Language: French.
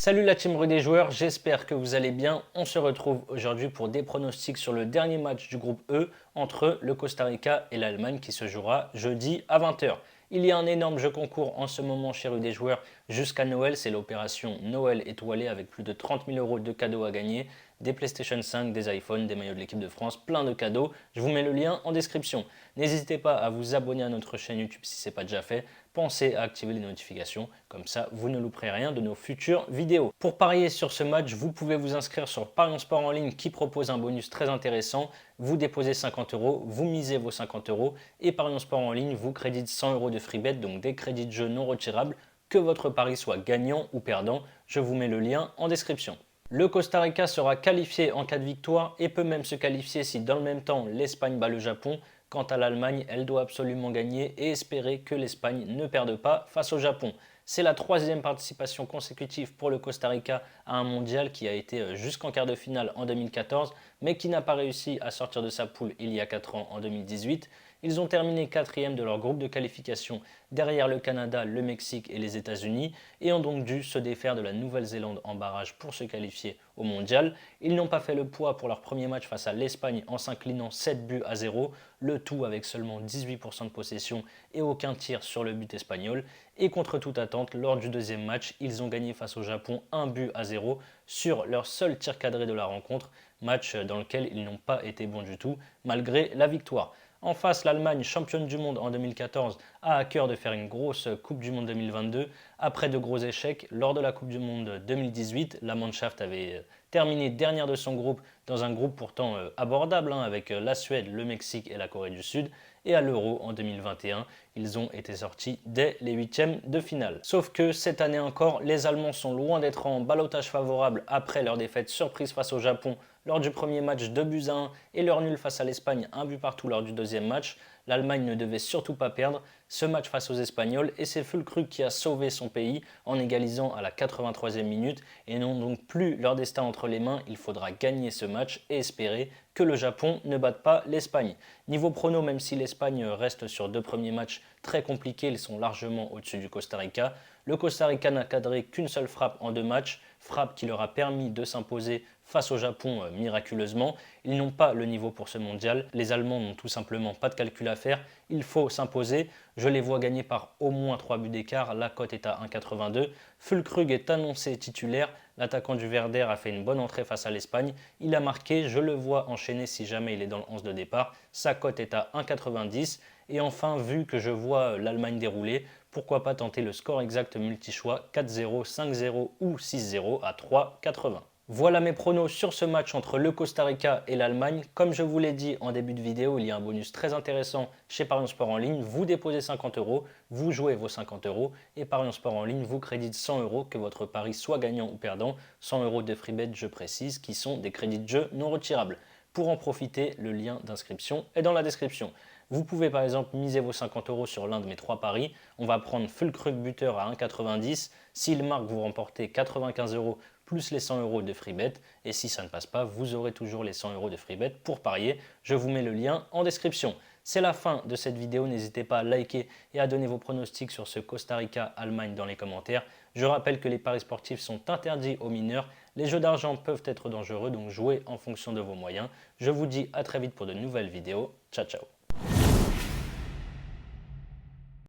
Salut la team Rue des joueurs, j'espère que vous allez bien. On se retrouve aujourd'hui pour des pronostics sur le dernier match du groupe E entre le Costa Rica et l'Allemagne qui se jouera jeudi à 20 h. Il y a un énorme jeu concours en ce moment chez Rue des joueurs jusqu'à Noël. C'est l'opération Noël étoilée avec plus de 30 000 euros de cadeaux à gagner. Des PlayStation 5, des iPhones, des maillots de l'équipe de France, plein de cadeaux. Je vous mets le lien en description. N'hésitez pas à vous abonner à notre chaîne YouTube si ce n'est pas déjà fait. Pensez à activer les notifications, comme ça vous ne louperez rien de nos futures vidéos. Pour parier sur ce match, vous pouvez vous inscrire sur Parions Sport en ligne qui propose un bonus très intéressant. Vous déposez 50 euros, vous misez vos 50 euros et Parions Sport en ligne vous crédite 100 euros de free bet, donc des crédits de jeu non retirables, que votre pari soit gagnant ou perdant. Je vous mets le lien en description. Le Costa Rica sera qualifié en cas de victoire et peut même se qualifier si dans le même temps l'Espagne bat le Japon. Quant à l'Allemagne, elle doit absolument gagner et espérer que l'Espagne ne perde pas face au Japon. C'est la troisième participation consécutive pour le Costa Rica à un mondial qui a été jusqu'en quart de finale en 2014, mais qui n'a pas réussi à sortir de sa poule il y a 4 ans en 2018. Ils ont terminé quatrième de leur groupe de qualification derrière le Canada, le Mexique et les États-Unis et ont donc dû se défaire de la Nouvelle-Zélande en barrage pour se qualifier au mondial. Ils n'ont pas fait le poids pour leur premier match face à l'Espagne en s'inclinant 7 buts à 0, le tout avec seulement 18% de possession et aucun tir sur le but espagnol. Et contre toute attente, lors du deuxième match, ils ont gagné face au Japon 1 but à 0 sur leur seul tir cadré de la rencontre, match dans lequel ils n'ont pas été bons du tout malgré la victoire. En face, l'Allemagne, championne du monde en 2014, a à cœur de faire une grosse Coupe du Monde 2022. Après de gros échecs, lors de la Coupe du Monde 2018, la Mannschaft avait terminé dernière de son groupe dans un groupe pourtant abordable avec la Suède, le Mexique et la Corée du Sud. Et à l'Euro en 2021, ils ont été sortis dès les huitièmes de finale. Sauf que cette année encore, les Allemands sont loin d'être en ballottage favorable après leur défaite surprise face au Japon lors du premier match 2 buts à 1 et leur nul face à l'Espagne 1 but partout lors du deuxième match. L'Allemagne ne devait surtout pas perdre ce match face aux Espagnols et c'est Füllkrug qui a sauvé son pays en égalisant à la 83e minute et n'ont donc plus leur destin entre les mains. Il faudra gagner ce match et espérer que le Japon ne batte pas l'Espagne. Niveau prono, même si l'Espagne reste sur deux premiers matchs très compliqués, ils sont largement au-dessus du Costa Rica. Le Costa Rica n'a cadré qu'une seule frappe en deux matchs, frappe qui leur a permis de s'imposer face au Japon miraculeusement. Ils n'ont pas le niveau pour ce mondial, les Allemands n'ont tout simplement pas de calcul à faire, il faut s'imposer. Je les vois gagner par au moins 3 buts d'écart, la cote est à 1,82. Füllkrug est annoncé titulaire, l'attaquant du Werder a fait une bonne entrée face à l'Espagne, il a marqué, je le vois enchaîner si jamais il est dans le 11 de départ, sa cote est à 1,90. Et enfin, vu que je vois l'Allemagne dérouler, pourquoi pas tenter le score exact multi-choix 4-0, 5-0 ou 6-0 à 3,80. Voilà mes pronos sur ce match entre le Costa Rica et l'Allemagne. Comme je vous l'ai dit en début de vidéo, il y a un bonus très intéressant chez Parions Sport en ligne. Vous déposez 50 euros, vous jouez vos 50 euros et Parions Sport en ligne vous crédite 100 euros, que votre pari soit gagnant ou perdant. 100 euros de free bet, je précise, qui sont des crédits de jeu non retirables. Pour en profiter, le lien d'inscription est dans la description. Vous pouvez par exemple miser vos 50 euros sur l'un de mes trois paris. On va prendre Füllkrug buteur à 1,90. S'il marque, vous remportez 95 euros plus les 100 euros de free bet. Et si ça ne passe pas, vous aurez toujours les 100 euros de free bet pour parier. Je vous mets le lien en description. C'est la fin de cette vidéo. N'hésitez pas à liker et à donner vos pronostics sur ce Costa Rica-Allemagne dans les commentaires. Je rappelle que les paris sportifs sont interdits aux mineurs. Les jeux d'argent peuvent être dangereux, donc jouez en fonction de vos moyens. Je vous dis à très vite pour de nouvelles vidéos. Ciao, ciao.